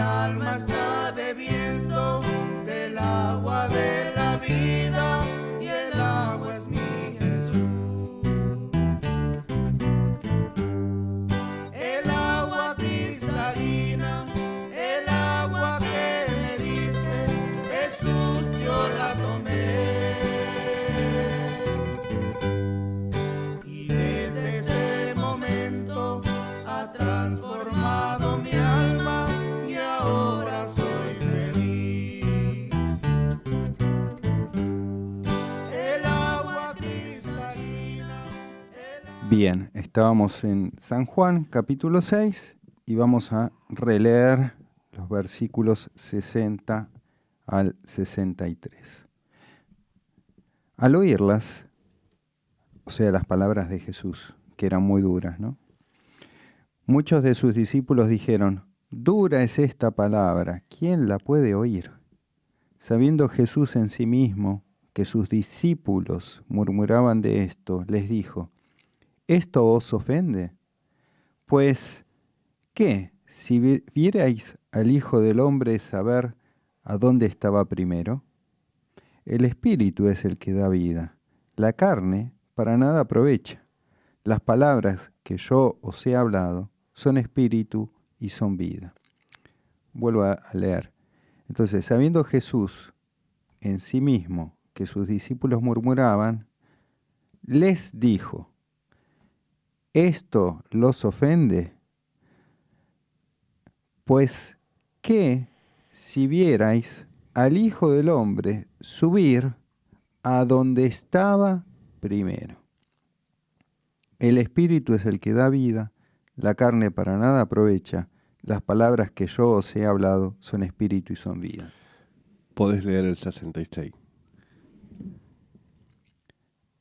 Bien, estábamos en San Juan, capítulo 6, y vamos a releer los versículos 60 al 63. Al oírlas, o sea, las palabras de Jesús, que eran muy duras, ¿no? Muchos de sus discípulos dijeron: dura es esta palabra, ¿quién la puede oír? Sabiendo Jesús en sí mismo que sus discípulos murmuraban de esto, les dijo: ¿esto os ofende? Pues, ¿qué? Si vierais al Hijo del Hombre saber a dónde estaba primero. El Espíritu es el que da vida, la carne para nada aprovecha. Las palabras que yo os he hablado son espíritu y son vida. Vuelvo a leer. Entonces, sabiendo Jesús en sí mismo que sus discípulos murmuraban, les dijo: ¿esto los ofende? Pues, ¿qué si vierais al Hijo del Hombre subir a donde estaba primero? El Espíritu es el que da vida, la carne para nada aprovecha. Las palabras que yo os he hablado son espíritu y son vida. Podés leer el 66.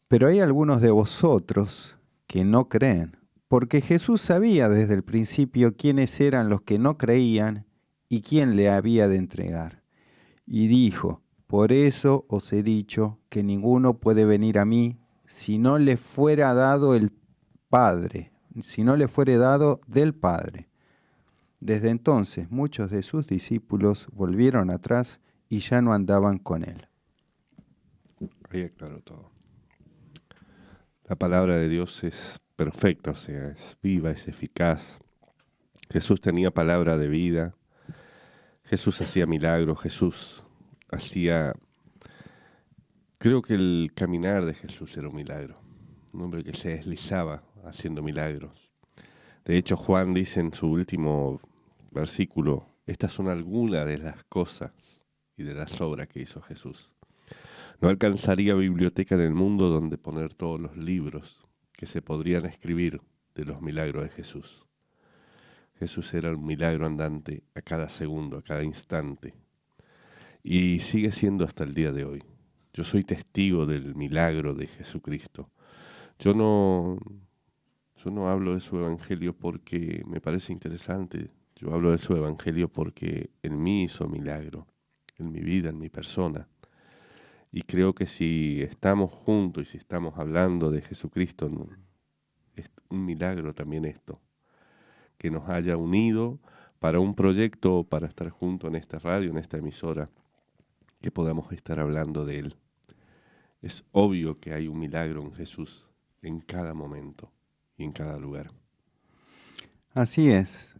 Pero hay algunos de vosotros que no creen, porque Jesús sabía desde el principio quiénes eran los que no creían y quién le había de entregar. Y dijo: por eso os he dicho que ninguno puede venir a mí si no le fuera dado el Padre, si no le fuere dado del Padre. Desde entonces muchos de sus discípulos volvieron atrás y ya no andaban con él. Ahí aclaró todo. La palabra de Dios es perfecta, o sea, es viva, es eficaz. Jesús tenía palabra de vida. Jesús hacía milagros. Jesús hacía... Creo que el caminar de Jesús era un milagro. Un hombre que se deslizaba haciendo milagros. De hecho, Juan dice en su último versículo: estas son algunas de las cosas y de las obras que hizo Jesús. No alcanzaría biblioteca en el mundo donde poner todos los libros que se podrían escribir de los milagros de Jesús. Jesús era un milagro andante a cada segundo, a cada instante. Y sigue siendo hasta el día de hoy. Yo soy testigo del milagro de Jesucristo. Yo no hablo de su evangelio porque me parece interesante. Yo hablo de su evangelio porque en mí hizo milagro, en mi vida, en mi persona. Y creo que si estamos juntos y si estamos hablando de Jesucristo, es un milagro también esto, que nos haya unido para un proyecto, para estar juntos en esta radio, en esta emisora, que podamos estar hablando de Él. Es obvio que hay un milagro en Jesús en cada momento y en cada lugar. Así es.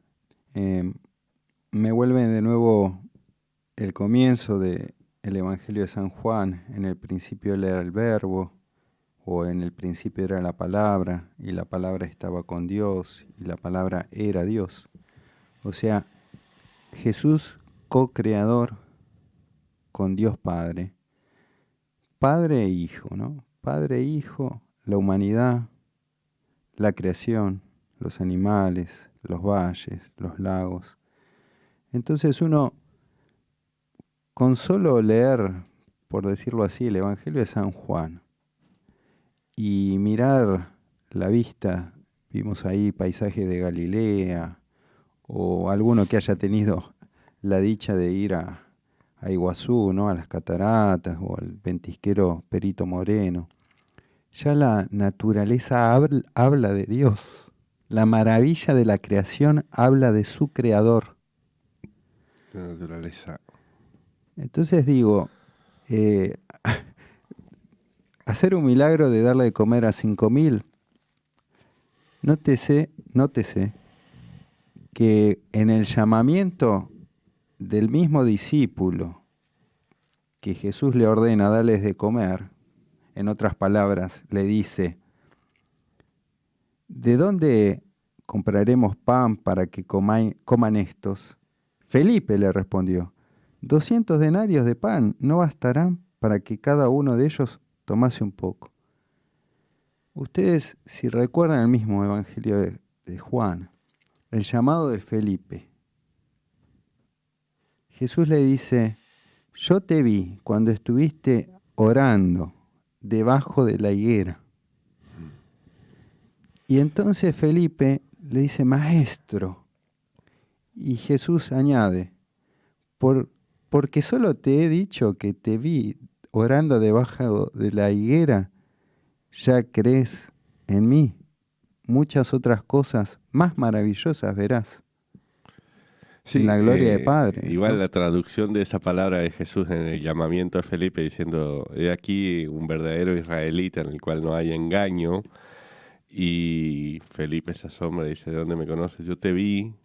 Me vuelve de nuevo el comienzo del Evangelio de San Juan. En el principio era el Verbo, o en el principio era la palabra, y la palabra estaba con Dios, y la palabra era Dios. O sea, Jesús co-creador con Dios Padre. Padre e Hijo, ¿no? Padre e Hijo, la humanidad, la creación, los animales, los valles, los lagos. Entonces uno, con solo leer, por decirlo así, el Evangelio de San Juan y mirar la vista, vimos ahí paisajes de Galilea, o alguno que haya tenido la dicha de ir a Iguazú, ¿no? A las cataratas, o al ventisquero Perito Moreno. Ya la naturaleza habla de Dios. La maravilla de la creación habla de su creador. La naturaleza. Entonces digo, hacer un milagro de darle de comer a 5.000, nótese que en el llamamiento del mismo discípulo que Jesús le ordena darles de comer, en otras palabras, le dice: ¿de dónde compraremos pan para que coman estos? Felipe le respondió: 200 denarios de pan no bastarán para que cada uno de ellos tomase un poco. Ustedes, si recuerdan el mismo Evangelio de Juan, el llamado de Felipe, Jesús le dice, yo te vi cuando estuviste orando debajo de la higuera. Y entonces Felipe le dice, maestro. Y Jesús añade, porque solo te he dicho que te vi orando debajo de la higuera, ya crees en mí. Muchas otras cosas más maravillosas verás. Sí, en la gloria de Padre. Igual, ¿no? la traducción de esa palabra de Jesús en el llamamiento a Felipe diciendo, he aquí un verdadero israelita en el cual no hay engaño. Y Felipe se asombra y dice, ¿de dónde me conoces? Yo te vi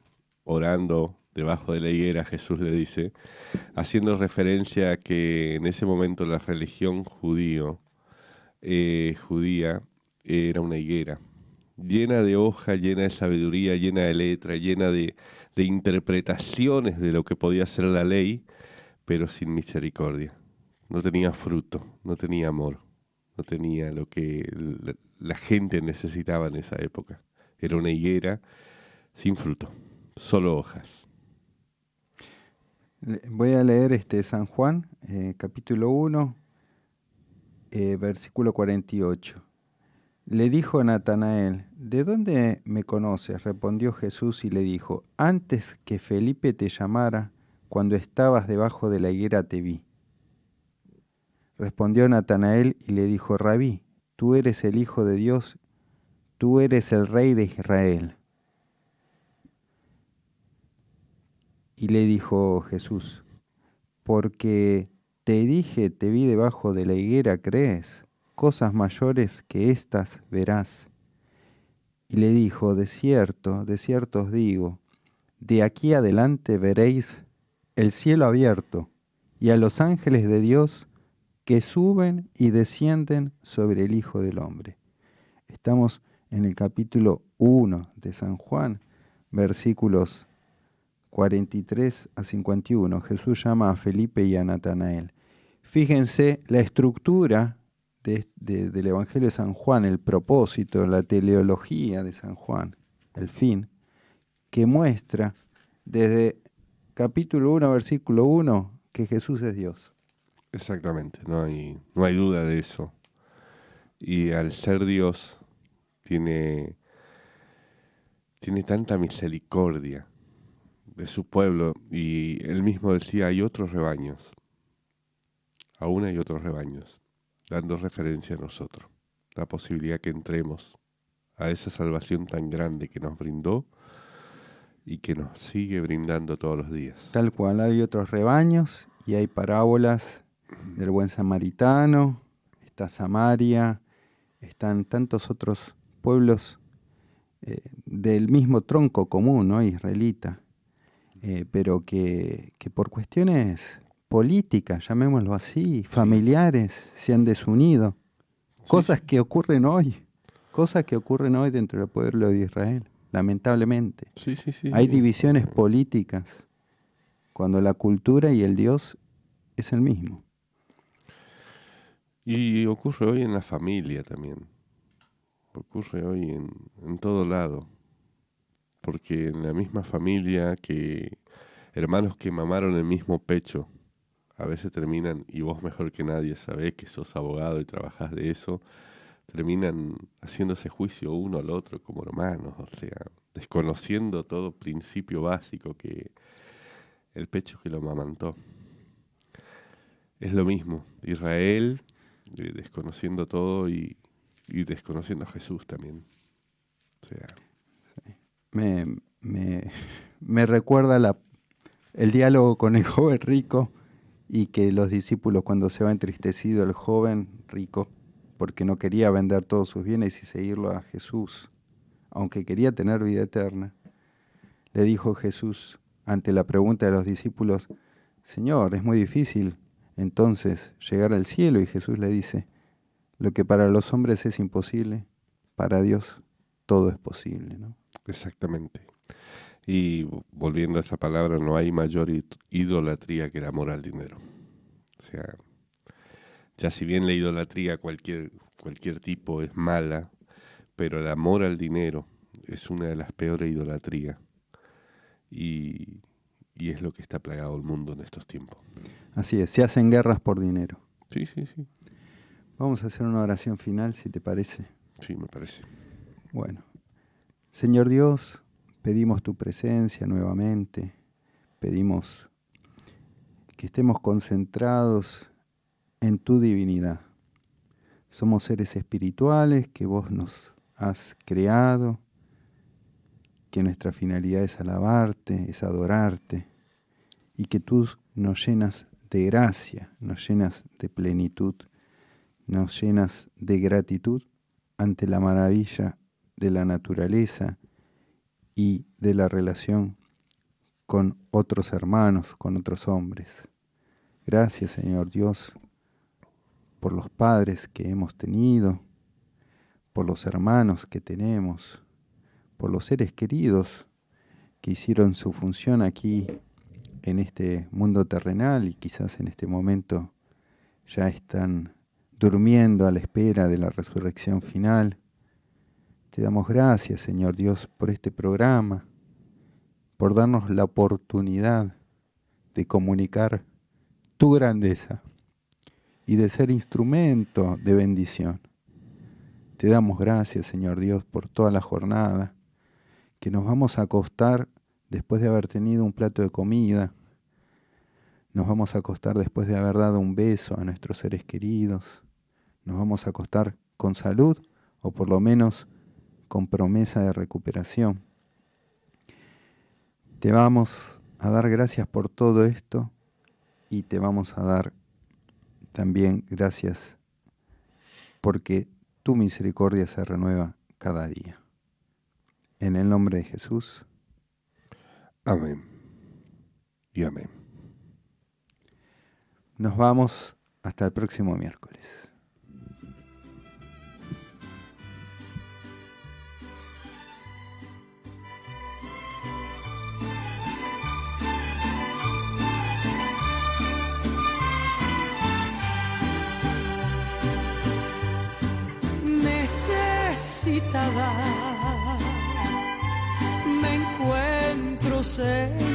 orando debajo de la higuera, Jesús le dice, haciendo referencia a que en ese momento la religión judía era una higuera, llena de hoja, llena de sabiduría, llena de letra, llena de interpretaciones de lo que podía ser la ley, pero sin misericordia. No tenía fruto, no tenía amor, no tenía lo que la gente necesitaba en esa época. Era una higuera sin fruto, solo hojas. Voy a leer San Juan, capítulo 1, versículo 48. Le dijo Natanael, ¿de dónde me conoces? Respondió Jesús y le dijo, antes que Felipe te llamara, cuando estabas debajo de la higuera te vi. Respondió Natanael y le dijo, Rabí, tú eres el Hijo de Dios, tú eres el Rey de Israel. Y le dijo Jesús, porque te dije, te vi debajo de la higuera, ¿crees? Cosas mayores que estas verás. Y le dijo, de cierto os digo, de aquí adelante veréis el cielo abierto y a los ángeles de Dios que suben y descienden sobre el Hijo del Hombre. Estamos en el capítulo 1 de San Juan, versículos 43 a 51. Jesús llama a Felipe y a Natanael. Fíjense la estructura del Evangelio de San Juan, el propósito, la teleología de San Juan, el fin, que muestra desde capítulo 1, versículo 1, que Jesús es Dios. Exactamente, no hay duda de eso. Y al ser Dios tiene tanta misericordia de su pueblo, y él mismo decía, hay otros rebaños, aún hay otros rebaños, dando referencia a nosotros, la posibilidad que entremos a esa salvación tan grande que nos brindó y que nos sigue brindando todos los días. Tal cual, hay otros rebaños y hay parábolas del buen samaritano, está Samaria, están tantos otros pueblos del mismo tronco común, ¿no? Israelita, pero que por cuestiones políticas, llamémoslo así, familiares, se han desunido. Cosas que ocurren hoy dentro del pueblo de Israel, lamentablemente. Sí. Hay divisiones políticas cuando la cultura y el Dios es el mismo. Y ocurre hoy en la familia también. Ocurre hoy en todo lado. Porque en la misma familia, que hermanos que mamaron el mismo pecho, a veces terminan, y vos mejor que nadie sabés que sos abogado y trabajás de eso, terminan haciéndose juicio uno al otro como hermanos, o sea, desconociendo todo principio básico que el pecho que lo amamantó. Es lo mismo, Israel desconociendo todo y desconociendo a Jesús también. O sea, me recuerda el diálogo con el joven rico, y que los discípulos, cuando se va entristecido el joven rico, porque no quería vender todos sus bienes y seguirlo a Jesús, aunque quería tener vida eterna, le dijo Jesús ante la pregunta de los discípulos, Señor, es muy difícil entonces llegar al cielo, y Jesús le dice, lo que para los hombres es imposible, para Dios todo es posible, ¿no? exactamente. Y volviendo a esa palabra, no hay mayor idolatría que el amor al dinero. O sea, ya si bien la idolatría cualquier tipo es mala, pero el amor al dinero es una de las peores idolatrías. Y es lo que está plagado el mundo en estos tiempos. Así es, se hacen guerras por dinero. Sí, sí, sí. Vamos a hacer una oración final, si te parece. Sí, me parece. Bueno, Señor Dios, pedimos tu presencia nuevamente, pedimos que estemos concentrados en tu divinidad. Somos seres espirituales que vos nos has creado, que nuestra finalidad es alabarte, es adorarte, y que tú nos llenas de gracia, nos llenas de plenitud, nos llenas de gratitud ante la maravilla de la naturaleza y de la relación con otros hermanos, con otros hombres. Gracias, Señor Dios, por los padres que hemos tenido, por los hermanos que tenemos, por los seres queridos que hicieron su función aquí en este mundo terrenal y quizás en este momento ya están durmiendo a la espera de la resurrección final. Te damos gracias, Señor Dios, por este programa, por darnos la oportunidad de comunicar tu grandeza y de ser instrumento de bendición. Te damos gracias, Señor Dios, por toda la jornada, que nos vamos a acostar después de haber tenido un plato de comida, nos vamos a acostar después de haber dado un beso a nuestros seres queridos, nos vamos a acostar con salud o por lo menos con promesa de recuperación. Te vamos a dar gracias por todo esto y te vamos a dar también gracias porque tu misericordia se renueva cada día. En el nombre de Jesús. Amén. Y amén. Nos vamos hasta el próximo miércoles. Necesitada, me encuentro, Señor,